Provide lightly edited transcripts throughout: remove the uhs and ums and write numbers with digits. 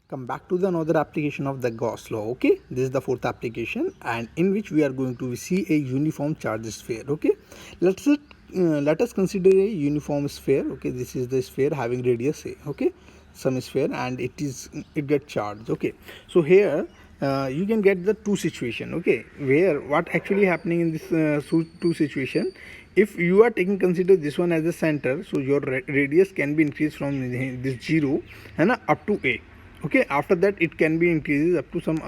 Come back to the another application of the Gauss law. Okay, this is the fourth application, and in which we are going to see a uniform charge sphere. Okay, let us consider a uniform sphere. Okay, this is the sphere having radius a. Okay, some sphere, and it gets charged. Okay, so here you can get the two situation. Okay, where what actually happening in this two situation. If you are taking consider this one as the center, so your radius can be increased from this 0 and up to a. Okay, after that it can be increases up to some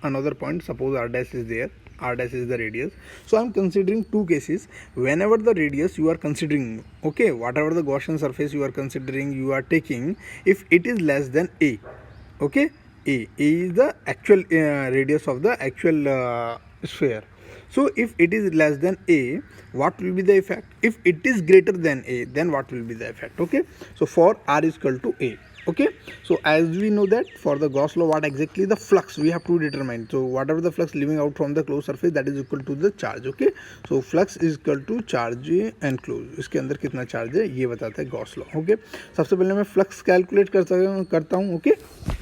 another point. Suppose r dash is there, r dash is the radius. So I'm considering two cases. Whenever the radius you are considering, okay, whatever the Gaussian surface you are considering, you are taking, if it is less than a, okay, a is the actual radius of the actual sphere. So if it is less than a, what will be the effect? If it is greater than a, then what will be the effect? Okay, so for r is equal to a. Okay, so as we know that for the Gauss law, what exactly the flux we have to determine. So whatever the flux leaving out from the closed surface, that is equal to the charge. Okay, so flux is equal to charge enclosed. इसके अंदर कितना charge है ये बताता है Gauss law. Okay, सबसे पहले मैं flux calculate करता हूँ. Okay,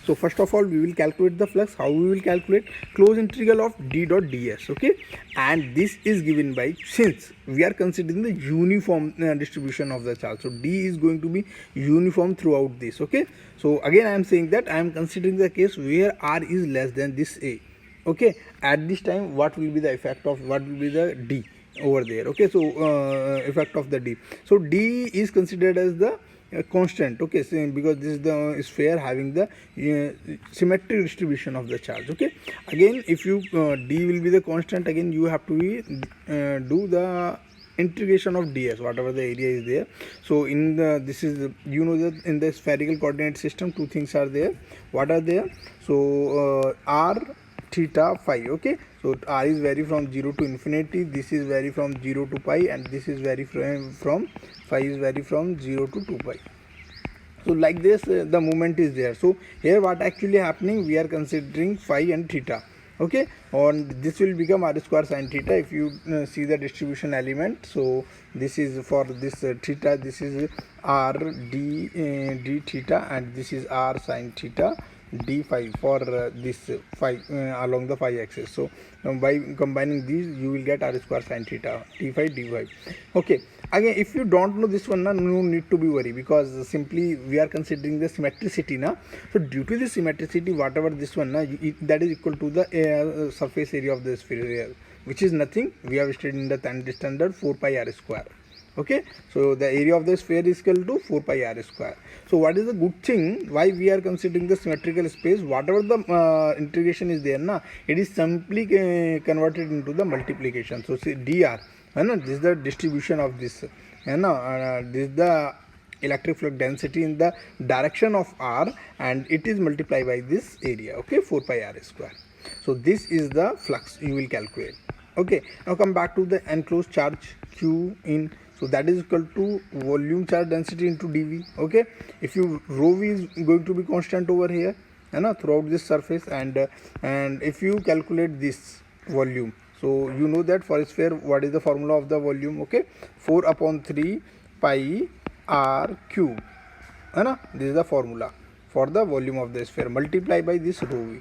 so first of all we will calculate the flux. How we will calculate? Closed integral of d dot ds. Okay, and this is given by, since we are considering the uniform distribution of the charge, so d is going to be uniform throughout this. Okay, so again I am saying that I am considering the case where r is less than this a. Okay, at this time what will be the effect of, what will be the d over there? Okay, so effect of the d. So d is considered as the constant. Okay, so because this is the sphere having the symmetric distribution of the charge. Okay, again if you d will be the constant, again you have to be, do the integration of ds, whatever the area is there. So in the, this is, you know that in the spherical coordinate system two things are there. What are there? So r, theta, phi. Okay, so r is vary from 0 to infinity, this is vary from 0 to pi, and this is vary from phi is vary from 0 to 2 pi. So like this the movement is there. So here what actually happening, we are considering phi and theta. Okay, and this will become r square sin theta if you see the distribution element. So this is for this theta, this is r d theta, and this is r sin theta d phi for this phi along the phi axis. So by combining these you will get r square sin theta d phi dy. Okay, again if you don't know this one, no need to be worried, because simply we are considering the symmetricity now. So due to the symmetricity, whatever this one that is equal to the surface area of the sphere, which is nothing, we have studied in the standard 4 pi r square. Okay, so the area of the sphere is equal to 4 pi r square. So what is the good thing, why we are considering the symmetrical space? Whatever the integration is there na, it is simply converted into the multiplication. So see dr, this is the distribution of this, this is the electric flux density in the direction of r, and it is multiplied by this area. Okay, 4 pi r square. So this is the flux you will calculate. Okay, now come back to the enclosed charge q in. So that is equal to volume charge density into dV. Okay, if you rho v is going to be constant over here, throughout this surface, and if you calculate this volume, so you know that for a sphere what is the formula of the volume? Okay, 4 upon 3 pi r cube. This is the formula for the volume of the sphere, multiply by this rho v.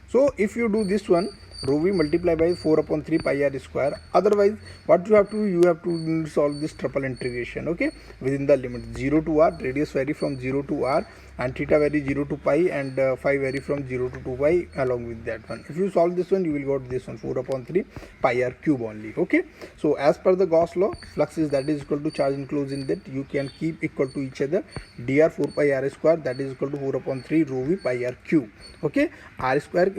So if you do this one, rho v multiply by 4 upon 3 pi r square. Otherwise what you have to do, you have to solve this triple integration. Okay, within the limit 0 to r, radius vary from 0 to r, and theta vary 0 to pi, and phi vary from 0 to 2 pi along with that one. If you solve this one, you will get this one 4 upon 3 pi r cube only. Okay, so as per the Gauss law, flux is that is equal to charge enclosed in that, you can keep equal to each other. Dr 4 pi r square, that is equal to 4 upon 3 rho v pi r cube. Okay, r square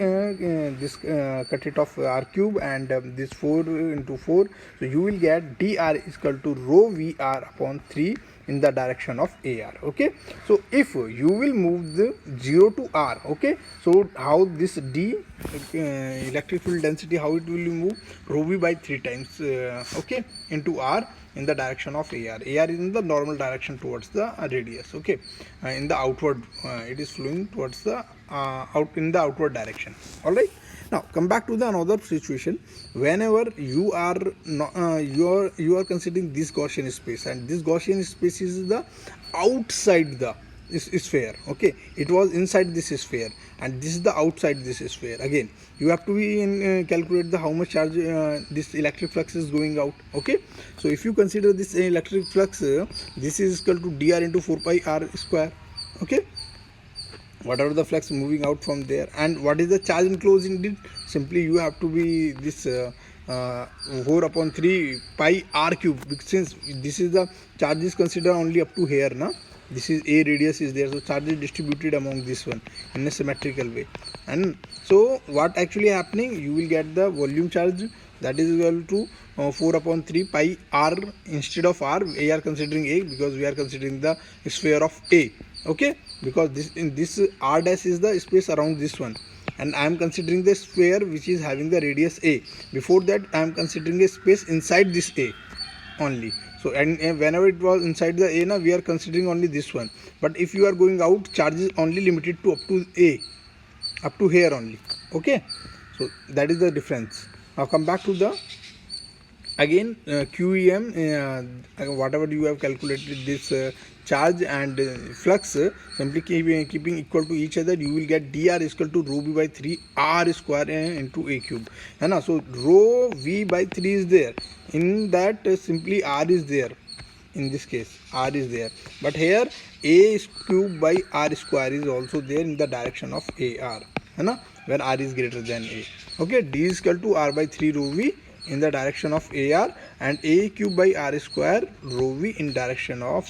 this cut it off r cube, and this 4 into 4, so you will get dr is equal to rho vr upon 3 in the direction of ar. Okay, so if you will move the 0 to r, okay, so how this d electric field density, how it will move? Rho v by 3 times okay, into r in the direction of ar. Ar is in the normal direction towards the radius. Okay, in the outward, it is flowing towards the out in the outward direction. All right, now come back to the another situation. Whenever you are you are considering this Gaussian space, and this Gaussian space is the outside the sphere. Okay, it was inside this sphere, and this is the outside this sphere. Again, you have to be in calculate the how much charge this electric flux is going out. Okay, so if you consider this electric flux, this is equal to dr into 4 pi r square. Okay, whatever the flux moving out from there. And what is the charge enclosed in it? Simply you have to be this 4 upon 3 pi r cube, since this is the charge is considered only up to here now. This is a radius is there, so charge is distributed among this one in a symmetrical way. And so what actually happening, you will get the volume charge, that is equal to 4 upon 3 pi r instead of r. We are considering a because we are considering the sphere of a. Okay, because this in this r dash is the space around this one, and I am considering the sphere which is having the radius a. Before that I am considering a space inside this a only. So and whenever it was inside the a, now we are considering only this one. But if you are going out, charge is only limited to up to a, up to here only. Okay, so that is the difference. Now come back to the again QEM, whatever you have calculated this charge and flux, simply keeping equal to each other, you will get dr is equal to rho v by 3 r square into a cube. And so rho v by 3 is there, in that simply r is there, in this case r is there, but here a cube by r square is also there in the direction of ar, where r is greater than a. Okay, d is equal to r by 3 rho v in the direction of ar, and a cube by r square rho v in direction of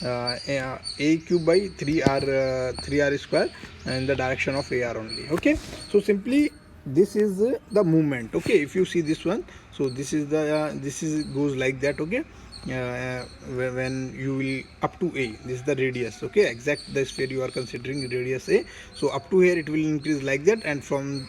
a cube by 3r square in the direction of ar only. Okay, so simply this is the movement. Okay, if you see this one, so this is the this is goes like that. Okay, when you will up to a, this is the radius. Okay, exact the sphere you are considering radius a, so up to here it will increase like that, and from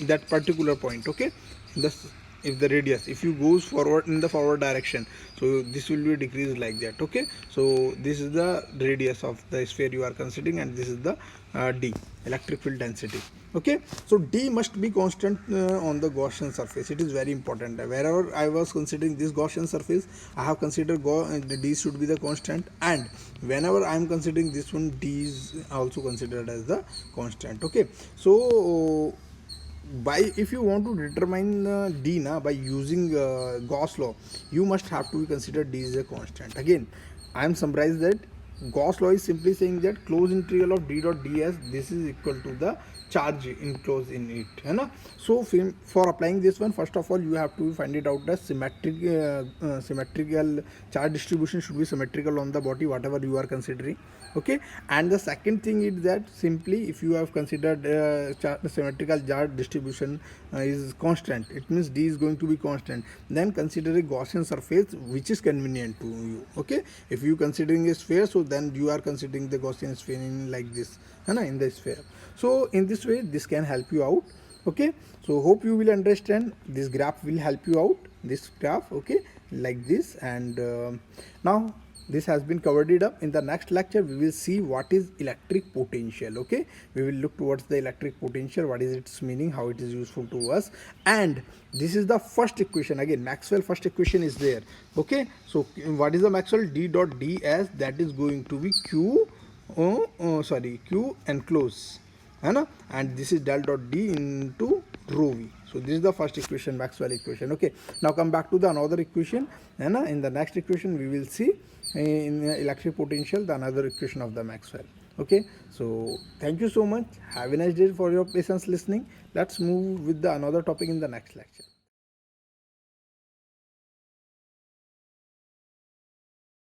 that particular point, okay, this if the radius, if you goes forward in the forward direction, so this will be decreased like that. Okay, so this is the radius of the sphere you are considering, and this is the d, electric field density. Okay, so d must be constant on the Gaussian surface. It is very important. Wherever I was considering this Gaussian surface, I have considered d should be the constant, and whenever I am considering this one, d is also considered as the constant. Okay, so by if you want to determine d by using Gauss law, you must have to consider d is a constant. Again, I am summarized that Gauss law is simply saying that closed integral of d dot ds, this is equal to the charge enclosed in it, so for applying this one, first of all you have to find it out that symmetrical charge distribution should be symmetrical on the body whatever you are considering. Okay, and the second thing is that simply if you have considered symmetrical charge distribution is constant, it means d is going to be constant, then consider a Gaussian surface which is convenient to you. Okay, if you considering a sphere, so then you are considering the Gaussian sphere in like this, in the sphere. So in this way this can help you out. Okay, so hope you will understand. This graph will help you out, this graph. Okay, like this. And now this has been covered it up. In the next lecture we will see what is electric potential. Okay, we will look towards the electric potential, what is its meaning, how it is useful to us. And this is the first equation. Again, Maxwell first equation is there. Okay, so what is the Maxwell? D dot ds, that is going to be q q enclose, and this is del dot d into rho v. So this is the first equation, Maxwell equation. Okay, now come back to the another equation, in the next equation we will see in electric potential the another equation of the Maxwell. Okay, so thank you so much. Have a nice day for your patience listening. Let's move with the another topic in the next lecture.